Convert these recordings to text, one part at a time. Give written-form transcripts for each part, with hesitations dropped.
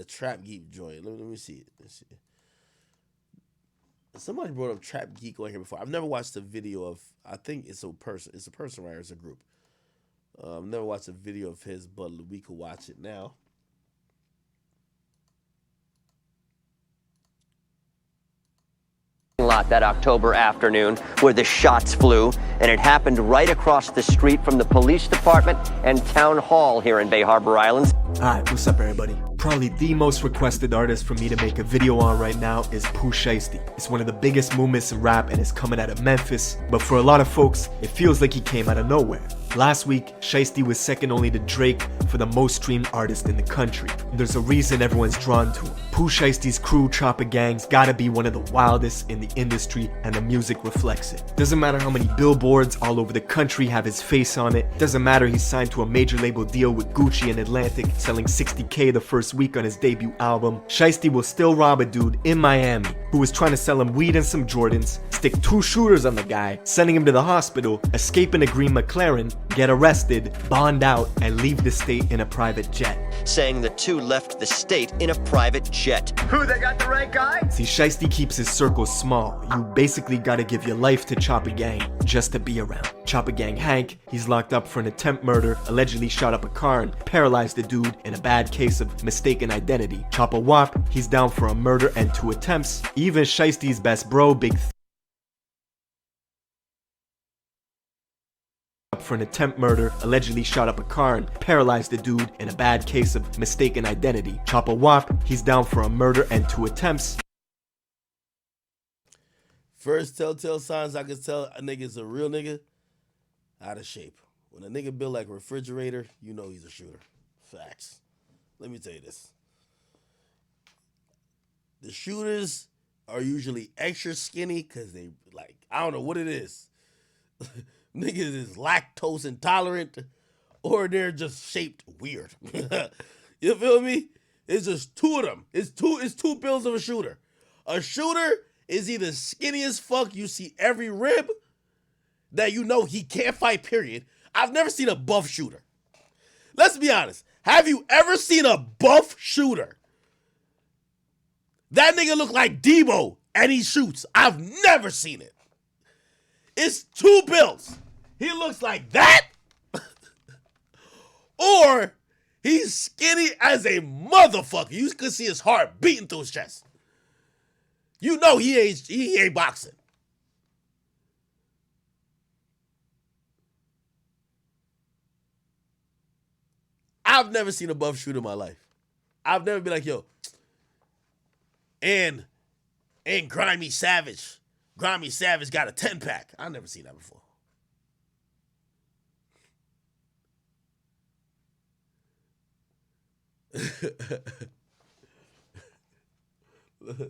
TrapGeek joint. Let me see it. Let's see. Somebody brought up TrapGeek on here before. I've never watched a video of. I think it's a person. It's a person, right? Or it's a group. I've never watched a video of his, but we could watch it now. Lot that October afternoon where the shots flew, and it happened right across the street from the police department and town hall here in Bay Harbor Islands. Alright, what's up everybody? Probably the most requested artist for me to make a video on right now is PoohShiesty. It's one of the biggest movements in rap and it's coming out of Memphis, but for a lot of folks, it feels like he came out of nowhere. Last week, Shiesty was second only to Drake for the most streamed artist in the country. There's a reason everyone's drawn to him. PoohShiesty's crew, Chopper Gang's gotta be one of the wildest in the industry, and the music reflects it. Doesn't matter how many billboards all over the country have his face on it. Doesn't matter he's signed to a major label deal with Gucci and Atlantic, selling 60K the first week on his debut album. Shiesty will still rob a dude in Miami who was trying to sell him weed and some Jordans, stick 2 shooters on the guy, sending him to the hospital, escape in a green McLaren, get arrested, bond out, and leave the state in a private jet. Saying the two left the state in a private jet. Who, they got the right guy? See, Shiesty keeps his circle small. You basically gotta give your life to Chopper Gang just to be around. Chopper Gang Hank, he's locked up for an attempt murder, allegedly shot up a car and paralyzed the dude in a bad case of mistaken identity. Chopper Wop, he's down for a murder and 2 attempts. Even Shiesty's best bro, Big for an attempt murder, allegedly shot up a car and paralyzed the dude in a bad case of mistaken identity. Chopper Wop, he's down for a murder and 2 attempts. First telltale signs I can tell a nigga's a real nigga, out of shape. When a nigga built like a refrigerator, you know he's a shooter. Facts. Let me tell you this. The shooters are usually extra skinny because they, like, I don't know what it is. Niggas is lactose intolerant, or they're just shaped weird. You feel me? It's just 2 of them. It's two bills of a shooter. A shooter is either skinny as fuck, you see every rib, that you know he can't fight, period. I've never seen a buff shooter. Let's be honest. Have you ever seen a buff shooter? That nigga look like Debo and he shoots. I've never seen it. It's 2 bills. He looks like that, or he's skinny as a motherfucker. You can see his heart beating through his chest. You know he ain't boxing. I've never seen a buff shooter in my life. I've never been like, yo, and Grimy Savage got a 10-pack. I've never seen that before.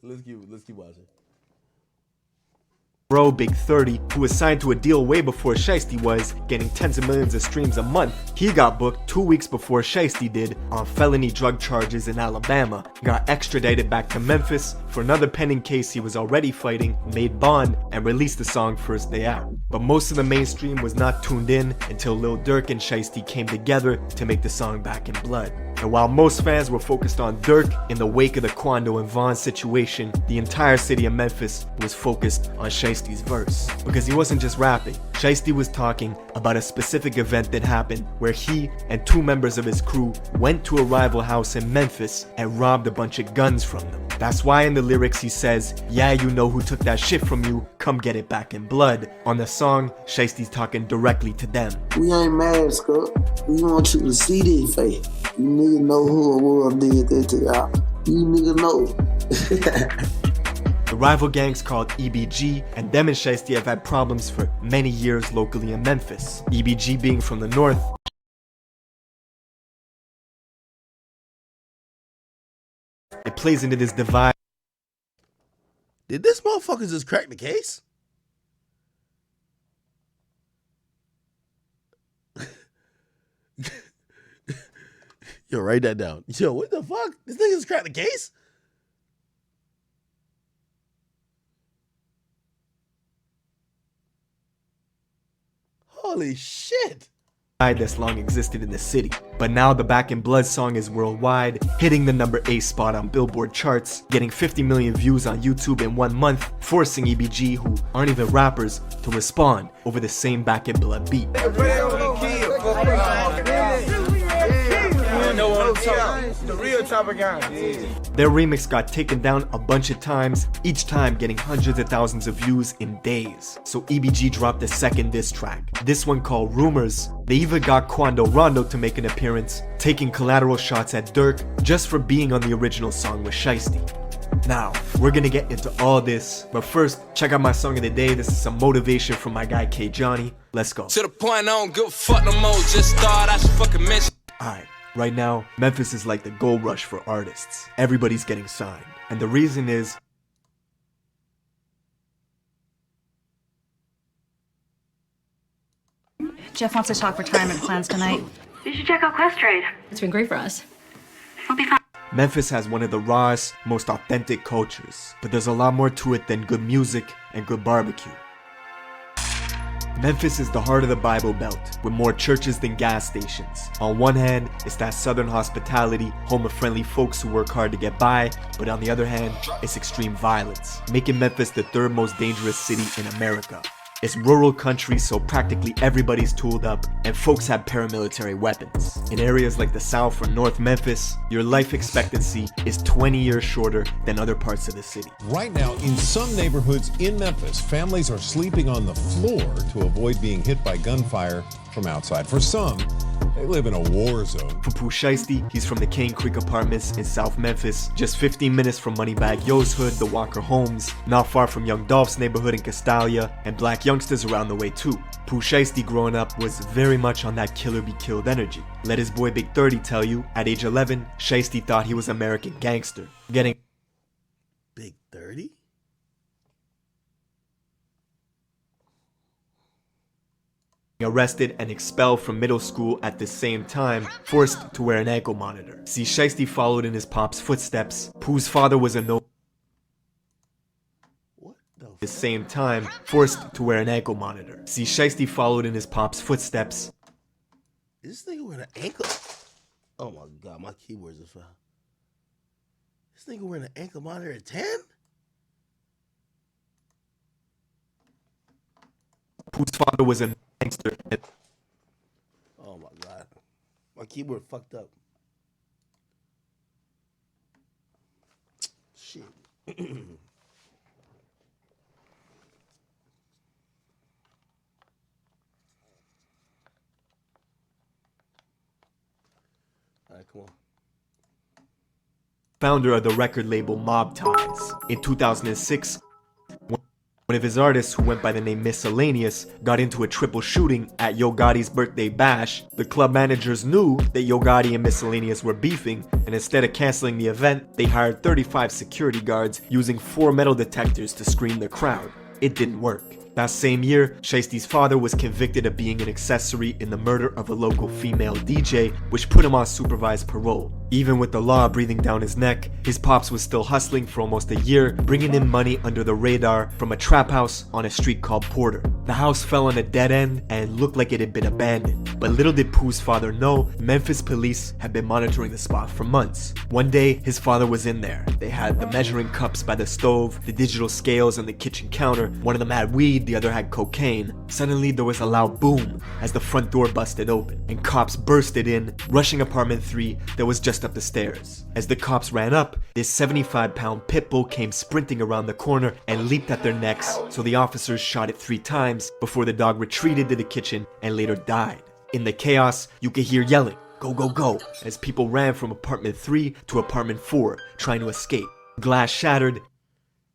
Let's keep watching. Bro, Big 30, who was signed to a deal way before Shiesty was, getting tens of millions of streams a month. He got booked 2 weeks before Shiesty did on felony drug charges in Alabama, got extradited back to Memphis for another pending case he was already fighting, made bond, and released the song first day out. But most of the mainstream was not tuned in until Lil Durk and Shiesty came together to make the song Back in Blood. And while most fans were focused on Durk in the wake of the Quando and Vaughn situation, the entire city of Memphis was focused on Shiesty's verse. Because he wasn't just rapping. Shiesty was talking about a specific event that happened where he and 2 members of his crew went to a rival house in Memphis and robbed a bunch of guns from them. That's why in the lyrics he says, "Yeah, you know who took that shit from you, come get it back in blood." On the song, Shiesty's talking directly to them. We ain't mad, Scott. We want you to see this face. You niggas know who it was did that to y'all. You niggas know. The rival gang's called EBG, and them and Shiesty have had problems for many years locally in Memphis. EBG being from the north, it plays into this divide. Did this motherfucker just crack the case? Yo, write that down. Yo, what the fuck? This nigga just cracked the case? Holy shit. that's long existed in the city. But now the Back in Blood song is worldwide, hitting the number 8 spot on Billboard charts, getting 50 million views on YouTube in 1 month, forcing EBG, who aren't even rappers, to respond over the same Back in Blood beat. The real type of guy. Their remix got taken down a bunch of times, each time getting hundreds of thousands of views in days. So EBG dropped a second diss track, this one called Rumors. They even got Quando Rondo to make an appearance, taking collateral shots at Dirk just for being on the original song with Shiesty. Now, we're gonna get into all this, but first, check out my song of the day. This is some motivation from my guy K Johnny. Let's go. To the point I don't give a fuck no more, just thought I should fucking mention. Alright, right now, Memphis is like the gold rush for artists. Everybody's getting signed. And the reason is, Jeff wants to talk retirement plans tonight. You should check out Quest Trade. It's been great for us. We'll be fine. Memphis has one of the rawest, most authentic cultures, but there's a lot more to it than good music and good barbecue. Memphis is the heart of the Bible Belt, with more churches than gas stations. On one hand, it's that southern hospitality, home of friendly folks who work hard to get by, but on the other hand, it's extreme violence, making Memphis the 3rd most dangerous city in America. It's rural country, so practically everybody's tooled up, and folks have paramilitary weapons. In areas like the South or North Memphis, your life expectancy is 20 years shorter than other parts of the city. Right now, in some neighborhoods in Memphis, families are sleeping on the floor to avoid being hit by gunfire from outside. For some, they live in a war zone. For PoohShiesty, he's from the Cane Creek Apartments in South Memphis, just 15 minutes from Moneybag Yo's hood, the Walker Homes, not far from Young Dolph's neighborhood in Castalia, and black youngsters around the way too. PoohShiesty growing up was very much on that killer be killed energy. Let his boy Big 30 tell you, at age 11, Shiesty thought he was American gangster, getting Big 30? arrested and expelled from middle school at the same time, forced to wear an ankle monitor. See, Shiesty followed in his pop's footsteps. Pooh's father was a the same time, forced to wear an ankle monitor. See, Shiesty followed in his pop's footsteps. Is this nigga wearing an ankle? Oh my god, my keyboards are foul. This nigga wearing an ankle monitor at 10? Pooh's father was a gangster. Oh my god. My keyboard fucked up. Shit. Alright, come on. Founder of the record label Mob Ties. In 2006, one of his artists, who went by the name Miscellaneous, got into a triple shooting at Yo Gotti's birthday bash. The club managers knew that Yo Gotti and Miscellaneous were beefing, and instead of canceling the event, they hired 35 security guards using 4 metal detectors to screen the crowd. It didn't work. That same year, Shiesty's father was convicted of being an accessory in the murder of a local female DJ, which put him on supervised parole. Even with the law breathing down his neck, his pops was still hustling for almost a year, bringing in money under the radar from a trap house on a street called Porter. The house fell on a dead end and looked like it had been abandoned. But little did Pooh's father know, Memphis police had been monitoring the spot for months. One day, his father was in there. They had the measuring cups by the stove, the digital scales on the kitchen counter. One of them had weed, the other had cocaine. Suddenly, there was a loud boom as the front door busted open, and cops bursted in, rushing apartment 3 that was just up the stairs. As the cops ran up, this 75-pound pit bull came sprinting around the corner and leaped at their necks, so the officers shot it 3 times before the dog retreated to the kitchen and later died. In the chaos, you could hear yelling, "Go, go, go," as people ran from apartment 3 to apartment 4, trying to escape. Glass shattered.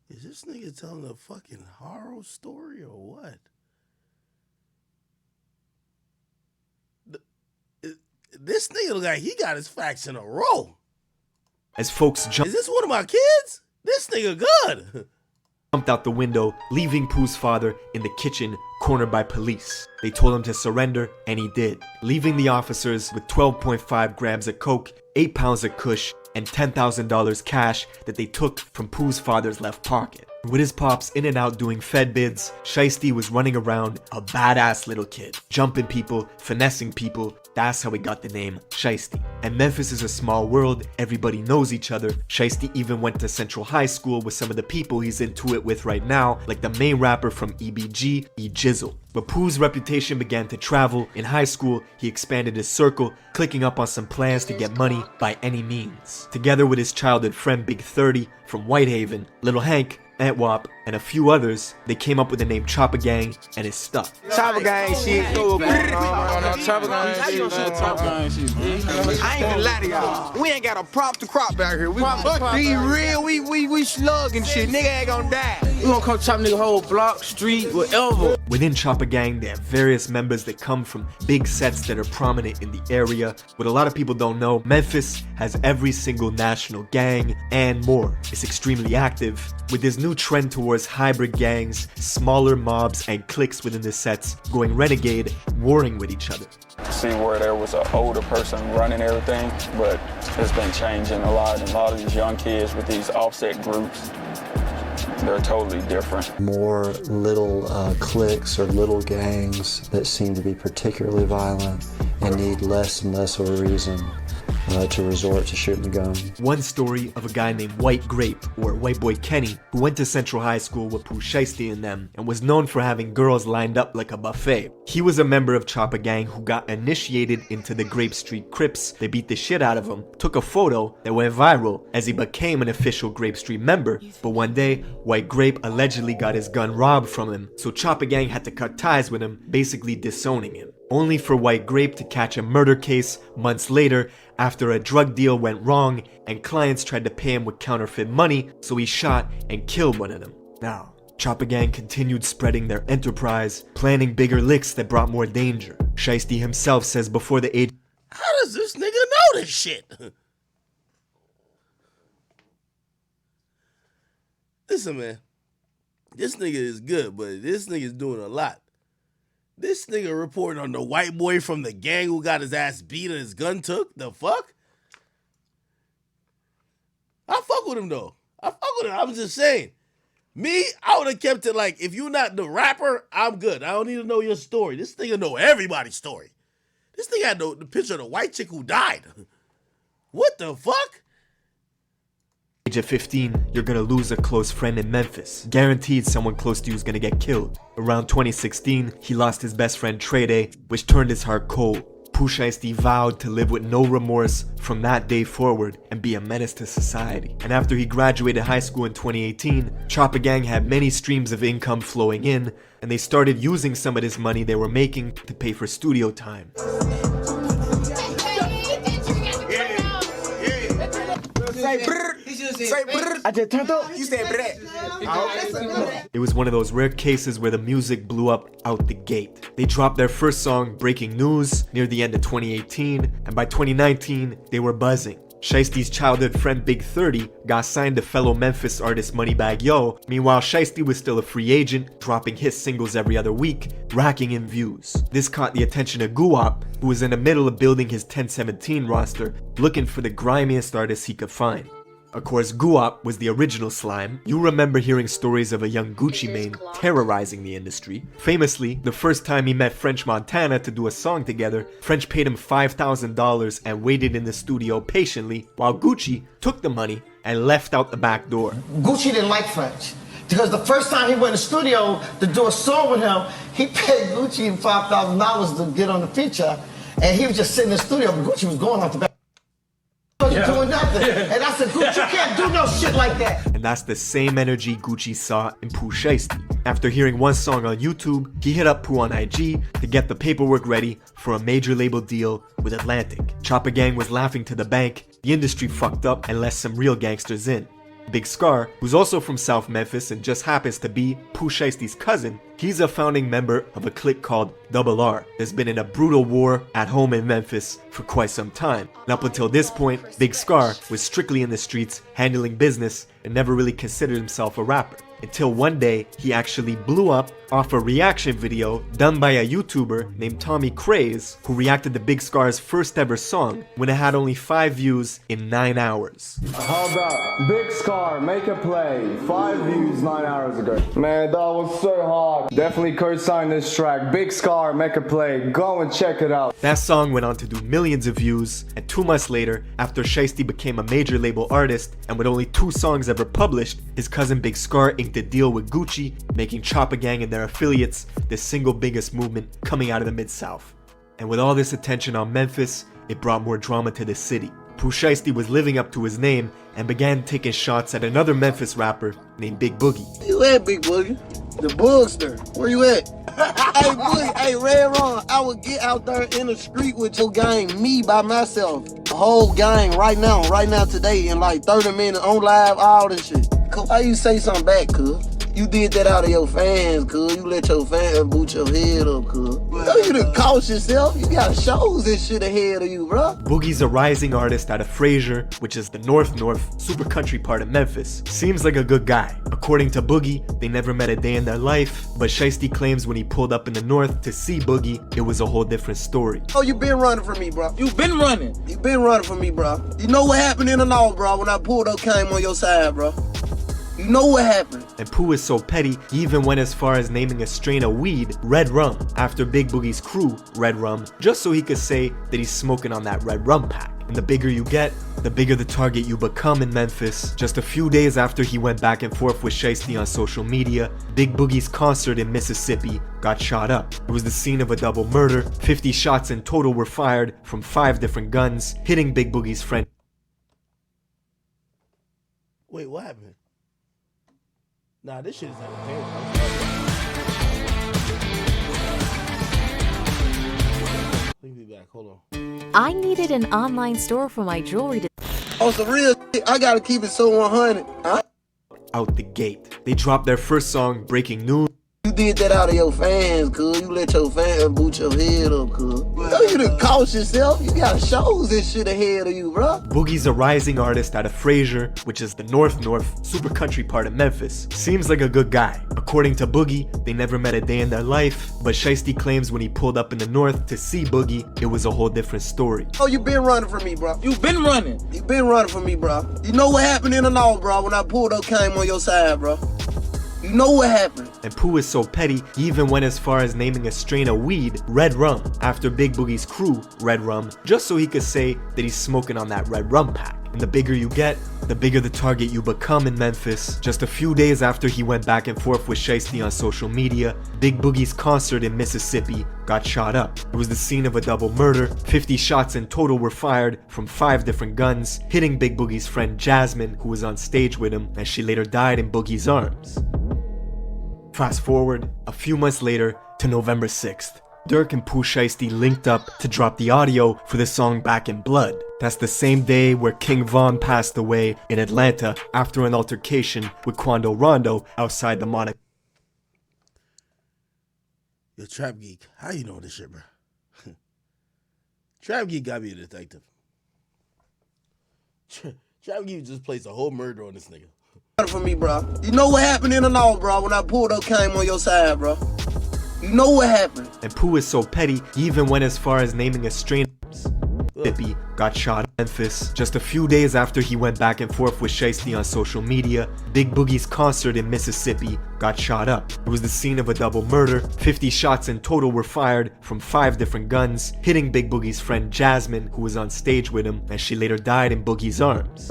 Is this nigga telling a fucking horror story or what? This nigga look like he got his facts in a row. As folks Is this one of my kids? This nigga good. jumped out the window, leaving Pooh's father in the kitchen, cornered by police. They told him to surrender, and he did, leaving the officers with 12.5 grams of coke, 8 pounds of kush, and $10,000 cash that they took from Pooh's father's left pocket. With his pops in and out doing Fed bids, Shiesty was running around a badass little kid, jumping people, finessing people. That's how he got the name Shiesty. And Memphis is a small world, everybody knows each other. Shiesty even went to Central High School with some of the people he's into it with right now, like the main rapper from EBG, E Jizzle. But Pooh's reputation began to travel. In high school, he expanded his circle, clicking up on some plans to get money by any means. Together with his childhood friend Big 30 from Whitehaven, Little Hank, Antwop, and a few others, they came up with the name Chopper Gang, and it stuck. Chopper Gang shit. Chopper Gang shit. I ain't gonna lie to y'all. We ain't got a prop to crop out here. We real, we slugging shit. Nigga ain't gonna die. We gonna come chop nigga whole block, street, whatever. Within Chopper Gang, there are various members that come from big sets that are prominent in the area. What a lot of people don't know, Memphis has every single national gang and more. It's extremely active, with this new trend towards hybrid gangs, smaller mobs and cliques within the sets going renegade, warring with each other. See where there was an older person running everything, but it's been changing a lot, and a lot of these young kids with these offset groups, they're totally different. More little cliques or little gangs that seem to be particularly violent and need less and less of a reason to resort to shooting the gun. One story of a guy named White Grape, or White Boy Kenny, who went to Central High School with PoohShiesty and them, and was known for having girls lined up like a buffet. He was a member of Chopper Gang who got initiated into the Grape Street Crips. They beat the shit out of him, took a photo that went viral as he became an official Grape Street member, but one day, White Grape allegedly got his gun robbed from him, so Chopper Gang had to cut ties with him, basically disowning him. Only for White Grape to catch a murder case months later after a drug deal went wrong and clients tried to pay him with counterfeit money, so he shot and killed one of them. Now, Chopper Gang continued spreading their enterprise, planning bigger licks that brought more danger. Shiesty himself says before the age... How does this nigga know this shit? Listen, man. This nigga is good, but this nigga is doing a lot. This nigga reporting on the white boy from the gang who got his ass beat and his gun took? The fuck? I fuck with him, though. I fuck with him. I'm just saying. Me, I would have kept it like, if you're not the rapper, I'm good. I don't need to know your story. This nigga know everybody's story. This nigga had the picture of the white chick who died. What the fuck? Age of 15, you're gonna lose a close friend in Memphis. Guaranteed someone close to you is gonna get killed. Around 2016, he lost his best friend Trey, which turned his heart cold. PoohShiesty vowed to live with no remorse from that day forward and be a menace to society. And after he graduated high school in 2018, Chopper Gang had many streams of income flowing in, and they started using some of this money they were making to pay for studio time. I just turned up. You said brrr. It was one of those rare cases where the music blew up out the gate. They dropped their first song, Breaking News, near the end of 2018, and by 2019, they were buzzing. Shiesty's childhood friend Big 30 got signed to fellow Memphis artist Moneybagg Yo. Meanwhile, Shiesty was still a free agent, dropping hit singles every other week, racking in views. This caught the attention of Guwap, who was in the middle of building his 1017 roster, looking for the grimiest artists he could find. Of course, Guwap was the original slime. You remember hearing stories of a young Gucci Mane terrorizing the industry. Famously, the first time he met French Montana to do a song together, French paid him $5,000 and waited in the studio patiently while Gucci took the money and left out the back door. Gucci didn't like French because the first time he went to the studio to do a song with him, he paid Gucci $5,000 to get on the feature, and he was just sitting in the studio, but Gucci was going off the back. Doing nothing. And I said, Gucci, you can't do no shit like that. And that's the same energy Gucci saw in PoohShiesty. After hearing one song on YouTube, he hit up Pooh on IG to get the paperwork ready for a major label deal with Atlantic. Chopper Gang was laughing to the bank. The industry fucked up and let some real gangsters in. Big Scar, who's also from South Memphis and just happens to be PoohShiesty's cousin, he's a founding member of a clique called Double R that's been in a brutal war at home in Memphis for quite some time. And up until this point, Big Scar was strictly in the streets, handling business, and never really considered himself a rapper. until one day he actually blew up off a reaction video done by a YouTuber named Tommy Craze, who reacted to Big Scar's first ever song when it had only 5 views in 9 hours. How about Big Scar, make a play, 5 views 9 hours ago. Man, that was so hard. Definitely co-sign this track. Big Scar, make a play, go and check it out. That song went on to do millions of views, and 2 months later, after Shiesty became a major label artist, and with only 2 songs ever published, his cousin Big Scar inked a deal with Gucci, making Choppa Gang and their affiliates the single biggest movement coming out of the Mid-South. And with all this attention on Memphis, it brought more drama to the city. PoohShiesty was living up to his name and began taking shots at another Memphis rapper named Big Boogie. Where you at, Big Boogie? The Boogster. Where you at? Hey, Boogie, hey, Red Ron, I would get out there in the street with your gang, me by myself. The whole gang right now, today, in like 30 minutes, on live, all this shit. Why you say something back, cuz? You did that out of your fans, cuz. You let your fans boot your head up, cuz. You done cost yourself. You got shows and shit ahead of you, bro. Boogie's a rising artist out of Frazier, which is the north super country part of Memphis. Seems like a good guy. According to Boogie, they never met a day in their life, but Shiesty claims when he pulled up in the north to see Boogie, it was a whole different story. Oh, you been running from me, bro. You been running. You been running from me, bro. You know what happened in the north, bro, when I pulled up, came on your side, bro. You know what happened. And Pooh is so petty, he even went as far as naming a strain of weed Red Rum, after Big Boogie's crew, Red Rum, just so he could say that he's smoking on that Red Rum pack. And the bigger you get, the bigger the target you become in Memphis. Just a few days after he went back and forth with Shiesty on social media, Big Boogie's concert in Mississippi got shot up. It was the scene of a double murder. 50 shots in total were fired from 5 different guns, hitting Big Boogie's friend. Wait, what happened? Nah, this shit is entertaining. Let me be back. Hold on. I needed an online store for my jewelry to... Oh, some real shit. I gotta keep it so 100. Huh? Out the gate. They dropped their first song, Breaking News. You did that out of your fans, cuz. You let your fans boot your head up, cuz. You done cost yourself. You got shows and shit ahead of you, bro. Boogie's a rising artist out of Frazier, which is the north super country part of Memphis. Seems like a good guy. According to Boogie, they never met a day in their life, but Shiesty claims when he pulled up in the north to see Boogie, it was a whole different story. Oh, you been running from me, bro. You been running. You been running from me, bro. You know what happened in the north, bro, when I pulled up, came on your side, bro. You know what happened. And Pooh is so petty, he even went as far as naming a strain of weed Red Rum, after Big Boogie's crew, Red Rum, just so he could say that he's smoking on that Red Rum pack. And the bigger you get, the bigger the target you become in Memphis. Just a few days after he went back and forth with Shiesty on social media, Big Boogie's concert in Mississippi got shot up. It was the scene of a double murder. 50 shots in total were fired from 5 different guns, hitting Big Boogie's friend Jasmine, who was on stage with him, and she later died in Boogie's arms. Fast forward a few months later to November 6th. Durk and PoohShiesty linked up to drop the audio for the song Back in Blood. That's the same day where King Von passed away in Atlanta after an altercation with Quando Rondo outside the Monaco. Yo, Trap Geek, how you know this shit, bro? Trap Geek got me a detective. Trap Geek just placed a whole murder on this nigga. For me, bro. You know what happened in the north, bro, when I pulled up, came on your side, bro. You know what happened. And Pooh is so petty, he even went as far as naming a strain Mississippi got shot in Memphis. Just a few days after he went back and forth with Shiesty on social media, Big Boogie's concert in Mississippi got shot up. It was the scene of a double murder. 50 shots in total were fired from 5 different guns, hitting Big Boogie's friend Jasmine, who was on stage with him, and she later died in Boogie's arms.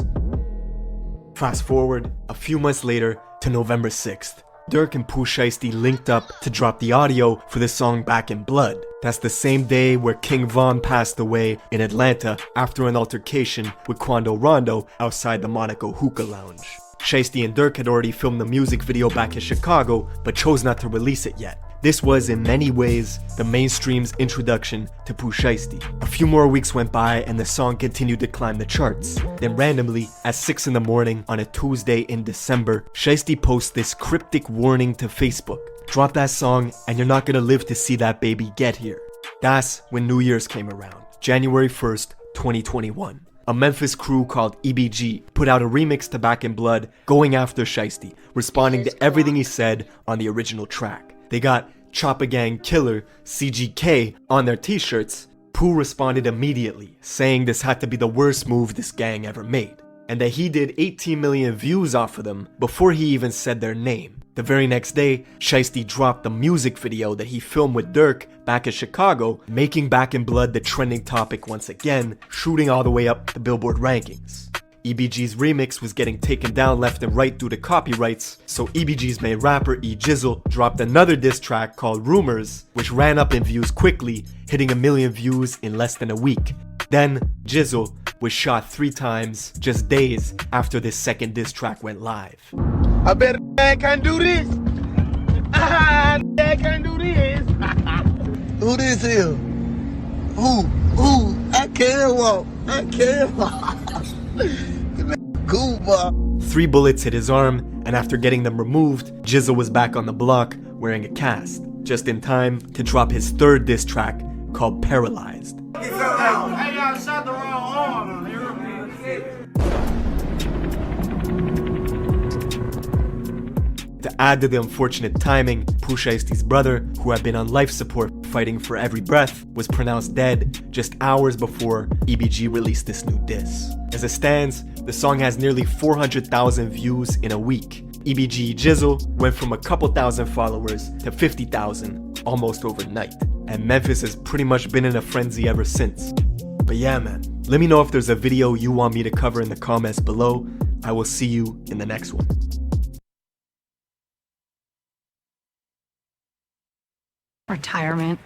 Fast forward a few months later to November 6th. Durk and PoohShiesty linked up to drop the audio for the song Back in Blood. That's the same day where King Von passed away in Atlanta after an altercation with Quando Rondo outside the Monaco hookah lounge. Shiesty and Durk had already filmed the music video back in Chicago, but chose not to release it yet. This was, in many ways, the mainstream's introduction to PoohShiesty. A few more weeks went by and the song continued to climb the charts. Then randomly, at 6 in the morning on a Tuesday in December, Shiesty posts this cryptic warning to Facebook. Drop that song and you're not gonna live to see that baby get here. That's when New Year's came around, January 1st, 2021. a Memphis crew called EBG put out a remix to Back in Blood going after Shiesty, responding to everything he said on the original track. They got Choppa Gang Killer, CGK, on their t-shirts. Pooh responded immediately, saying this had to be the worst move this gang ever made, and that he did 18 million views off of them before he even said their name. The very next day, Shiesty dropped the music video that he filmed with Dirk back in Chicago, making Back in Blood the trending topic once again, shooting all the way up the Billboard rankings. EBG's remix was getting taken down left and right due to copyrights, so EBG's main rapper E Jizzle dropped another diss track called Rumors, which ran up in views quickly, hitting 1 million views in less than a week. Then, Jizzle was shot 3 times just days after this second diss track went live. I bet I can do this. I can do this. Who this is? Who? I can't walk. I can't walk. Goomba. 3 bullets hit his arm, and after getting them removed, Jizzle was back on the block wearing a cast, just in time to drop his 3rd diss track called Paralyzed. Hey, y'all shot the wrong arm. To add to the unfortunate timing, PoohShiesty's brother, who had been on life support fighting for every breath, was pronounced dead just hours before EBG released this new diss. As it stands, the song has nearly 400,000 views in a week. EBG Jizzle went from a couple thousand followers to 50,000 almost overnight, and Memphis has pretty much been in a frenzy ever since. But yeah man, let me know if there's a video you want me to cover in the comments below. I will see you in the next one. Retirement.